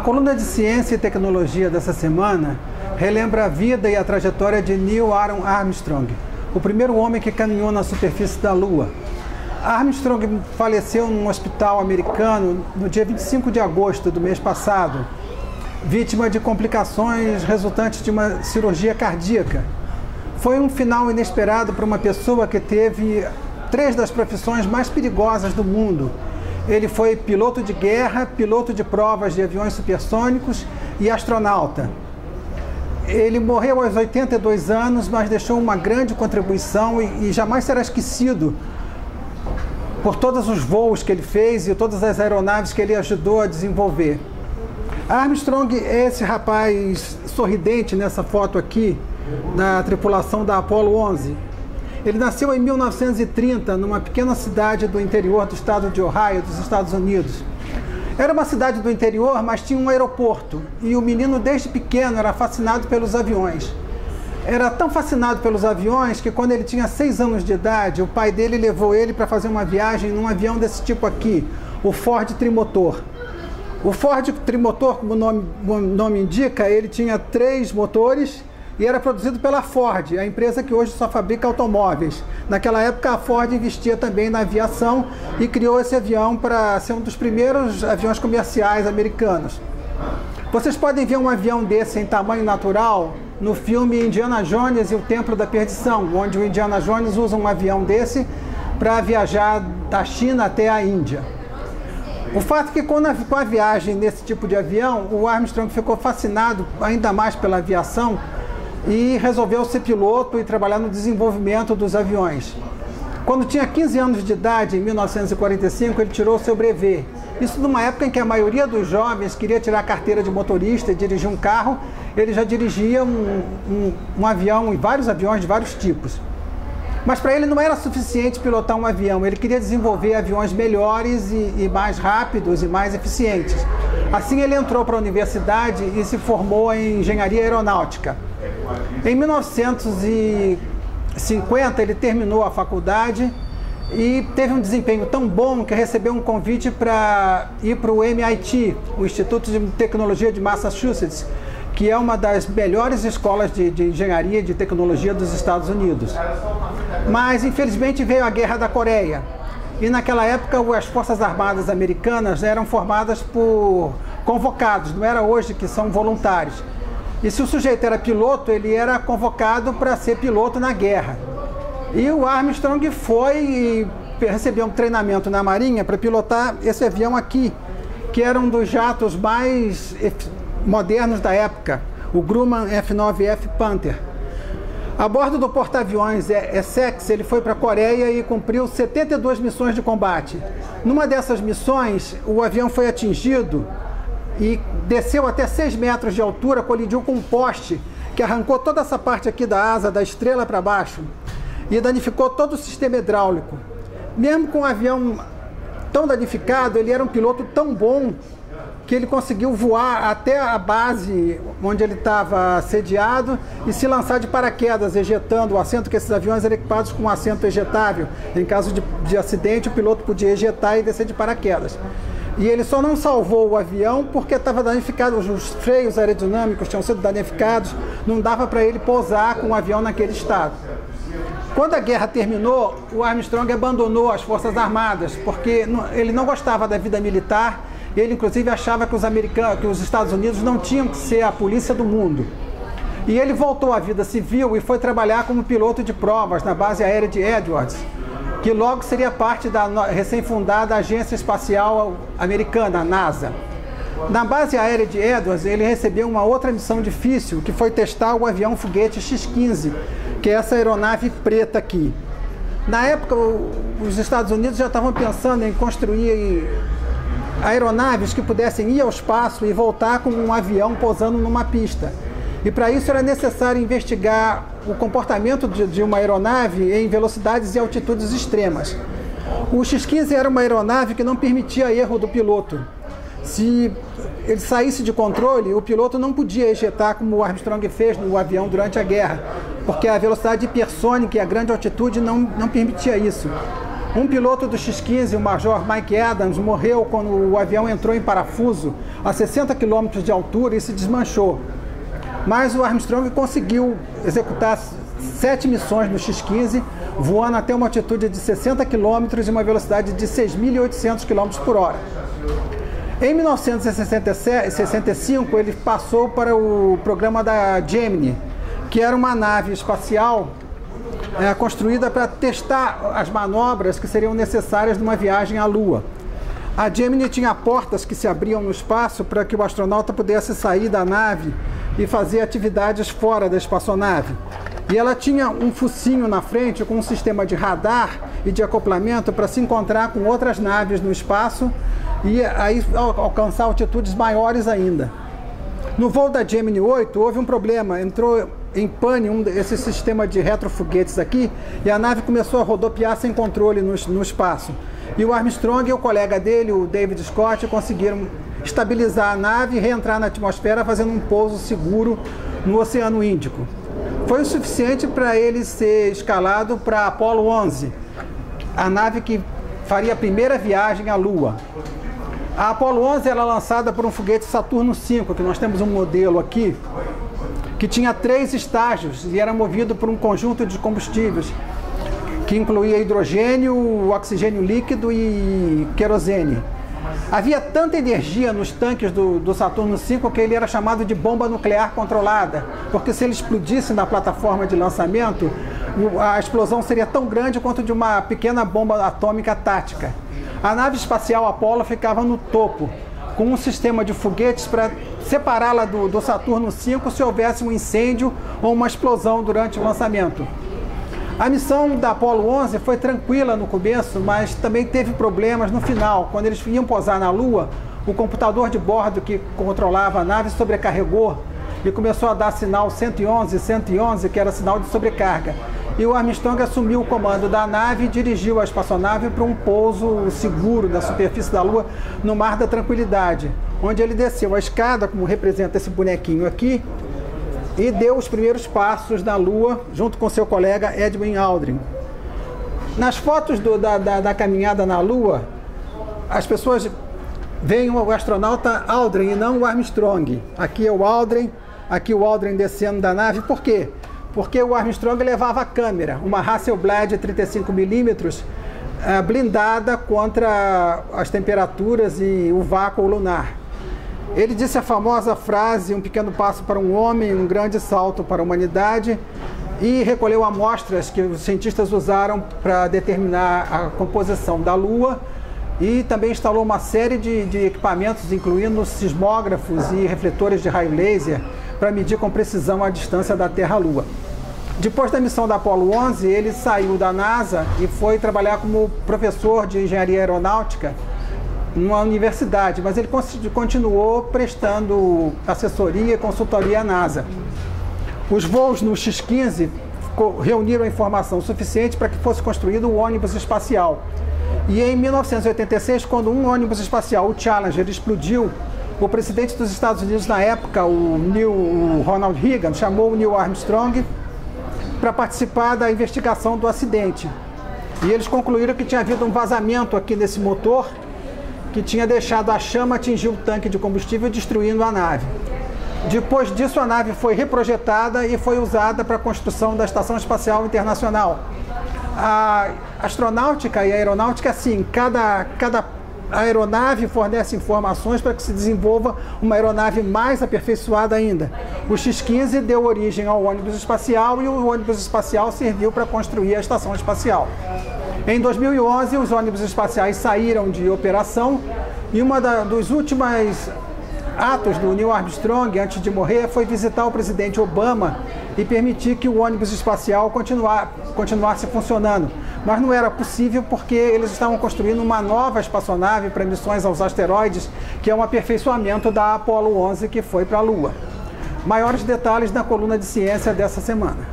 A coluna de Ciência e Tecnologia dessa semana relembra a vida e a trajetória de Neil Armstrong, o primeiro homem que caminhou na superfície da Lua. Armstrong faleceu num hospital americano no dia 25 de agosto do mês passado, vítima de complicações resultantes de uma cirurgia cardíaca. Foi um final inesperado para uma pessoa que teve três das profissões mais perigosas do mundo. Ele foi piloto de guerra, piloto de provas de aviões supersônicos e astronauta. Ele morreu aos 82 anos, mas deixou uma grande contribuição e jamais será esquecido por todos os voos que ele fez e todas as aeronaves que ele ajudou a desenvolver. Armstrong é esse rapaz sorridente nessa foto aqui, da tripulação da Apollo 11. Ele nasceu em 1930, numa pequena cidade do interior do estado de Ohio, dos Estados Unidos. Era uma cidade do interior, mas tinha um aeroporto, e o menino desde pequeno era fascinado pelos aviões. Era tão fascinado pelos aviões que quando ele tinha 6 anos de idade, o pai dele levou ele para fazer uma viagem num avião desse tipo aqui, o Ford Trimotor. O Ford Trimotor, como o nome indica, ele tinha 3 motores e era produzido pela Ford, a empresa que hoje só fabrica automóveis. Naquela época a Ford investia também na aviação e criou esse avião para ser um dos primeiros aviões comerciais americanos. Vocês podem ver um avião desse em tamanho natural no filme Indiana Jones e o Templo da Perdição, onde o Indiana Jones usa um avião desse para viajar da China até a Índia. O fato é que com a viagem nesse tipo de avião, o Armstrong ficou fascinado ainda mais pela aviação e resolveu ser piloto e trabalhar no desenvolvimento dos aviões. Quando tinha 15 anos de idade, em 1945, ele tirou seu brevet. Isso numa época em que a maioria dos jovens queria tirar a carteira de motorista e dirigir um carro. Ele já dirigia um avião e vários aviões de vários tipos. Mas para ele não era suficiente pilotar um avião, ele queria desenvolver aviões melhores e mais rápidos e mais eficientes. Assim ele entrou para a universidade e se formou em engenharia aeronáutica. Em 1950 ele terminou a faculdade e teve um desempenho tão bom que recebeu um convite para ir para o MIT, o Instituto de Tecnologia de Massachusetts, que é uma das melhores escolas de engenharia e de tecnologia dos Estados Unidos. Mas, infelizmente, veio a Guerra da Coreia. E, naquela época, as Forças Armadas americanas eram formadas por convocados, não era hoje que são voluntários. E se o sujeito era piloto, ele era convocado para ser piloto na guerra. E o Armstrong foi e recebeu um treinamento na Marinha para pilotar esse avião aqui, que era um dos jatos mais modernos da época, o Grumman F-9F Panther. A bordo do porta-aviões Essex, ele foi para a Coreia e cumpriu 72 missões de combate. Numa dessas missões, o avião foi atingido e desceu até 6 metros de altura, colidiu com um poste que arrancou toda essa parte aqui da asa, da estrela para baixo, e danificou todo o sistema hidráulico. Mesmo com o avião tão danificado, ele era um piloto tão bom que ele conseguiu voar até a base onde ele estava sediado e se lançar de paraquedas, ejetando o assento, que esses aviões eram equipados com um assento ejetável. Em caso de acidente, o piloto podia ejetar e descer de paraquedas. E ele só não salvou o avião porque estava danificado, os freios aerodinâmicos tinham sido danificados, não dava para ele pousar com o avião naquele estado. Quando a guerra terminou, o Armstrong abandonou as Forças Armadas, porque ele não gostava da vida militar. Ele, inclusive, achava que os Estados Unidos não tinham que ser a polícia do mundo. E ele voltou à vida civil e foi trabalhar como piloto de provas na base aérea de Edwards, que logo seria parte da recém-fundada Agência Espacial Americana, a NASA. Na base aérea de Edwards, ele recebeu uma outra missão difícil, que foi testar o avião foguete X-15, que é essa aeronave preta aqui. Na época, os Estados Unidos já estavam pensando em construir aeronaves que pudessem ir ao espaço e voltar com um avião pousando numa pista. E para isso era necessário investigar o comportamento de uma aeronave em velocidades e altitudes extremas. O X-15 era uma aeronave que não permitia erro do piloto. Se ele saísse de controle, o piloto não podia ejetar como o Armstrong fez no avião durante a guerra, porque a velocidade hipersônica e a grande altitude não permitia isso. Um piloto do X-15, o Major Mike Adams, morreu quando o avião entrou em parafuso a 60 km de altura e se desmanchou. Mas o Armstrong conseguiu executar 7 missões no X-15, voando até uma altitude de 60 km e uma velocidade de 6.800 km por hora. Em 1965, ele passou para o programa da Gemini, que era uma nave espacial construída para testar as manobras que seriam necessárias numa viagem à Lua. A Gemini tinha portas que se abriam no espaço para que o astronauta pudesse sair da nave e fazer atividades fora da espaçonave. E ela tinha um focinho na frente com um sistema de radar e de acoplamento para se encontrar com outras naves no espaço e aí alcançar altitudes maiores ainda. No voo da Gemini 8 houve um problema, entrou em pane esse sistema de retrofoguetes aqui e a nave começou a rodopiar sem controle no espaço. E o Armstrong e o colega dele, o David Scott, conseguiram estabilizar a nave e reentrar na atmosfera fazendo um pouso seguro no Oceano Índico. Foi o suficiente para ele ser escalado para Apollo 11, a nave que faria a primeira viagem à Lua. A Apollo 11 era lançada por um foguete Saturno V, que nós temos um modelo aqui, que tinha 3 estágios e era movido por um conjunto de combustíveis, que incluía hidrogênio, oxigênio líquido e querosene. Havia tanta energia nos tanques do Saturno V que ele era chamado de bomba nuclear controlada, porque se ele explodisse na plataforma de lançamento, a explosão seria tão grande quanto de uma pequena bomba atômica tática. A nave espacial Apollo ficava no topo, com um sistema de foguetes para separá-la do Saturno V se houvesse um incêndio ou uma explosão durante o lançamento. A missão da Apollo 11 foi tranquila no começo, mas também teve problemas no final. Quando eles iam pousar na Lua, o computador de bordo que controlava a nave sobrecarregou e começou a dar sinal 111, que era sinal de sobrecarga. E o Armstrong assumiu o comando da nave e dirigiu a espaçonave para um pouso seguro na superfície da Lua, no Mar da Tranquilidade, onde ele desceu a escada, como representa esse bonequinho aqui, e deu os primeiros passos na Lua, junto com seu colega Edwin Aldrin. Nas fotos da caminhada na Lua, as pessoas veem o astronauta Aldrin e não o Armstrong. Aqui é o Aldrin, aqui o Aldrin descendo da nave. Por quê? Porque o Armstrong levava a câmera, uma Hasselblad 35mm, blindada contra as temperaturas e o vácuo lunar. Ele disse a famosa frase, um pequeno passo para um homem, um grande salto para a humanidade, e recolheu amostras que os cientistas usaram para determinar a composição da Lua e também instalou uma série de equipamentos, incluindo sismógrafos e refletores de raio laser, para medir com precisão a distância da Terra à Lua. Depois da missão da Apollo 11, ele saiu da NASA e foi trabalhar como professor de engenharia aeronáutica numa universidade, mas ele continuou prestando assessoria e consultoria à NASA. Os voos no X-15 reuniram informação suficiente para que fosse construído um ônibus espacial. E em 1986, quando um ônibus espacial, o Challenger, explodiu, o presidente dos Estados Unidos na época, o Ronald Reagan, chamou o Neil Armstrong para participar da investigação do acidente. E eles concluíram que tinha havido um vazamento aqui nesse motor, que tinha deixado a chama atingir o tanque de combustível, destruindo a nave. Depois disso, a nave foi reprojetada e foi usada para a construção da Estação Espacial Internacional. A astronáutica e a aeronáutica, assim, cada aeronave fornece informações para que se desenvolva uma aeronave mais aperfeiçoada ainda. O X-15 deu origem ao ônibus espacial e o ônibus espacial serviu para construir a Estação Espacial. Em 2011, os ônibus espaciais saíram de operação e dos últimos atos do Neil Armstrong, antes de morrer, foi visitar o presidente Obama e permitir que o ônibus espacial continuasse funcionando. Mas não era possível porque eles estavam construindo uma nova espaçonave para missões aos asteroides, que é um aperfeiçoamento da Apollo 11 que foi para a Lua. Maiores detalhes na coluna de ciência dessa semana.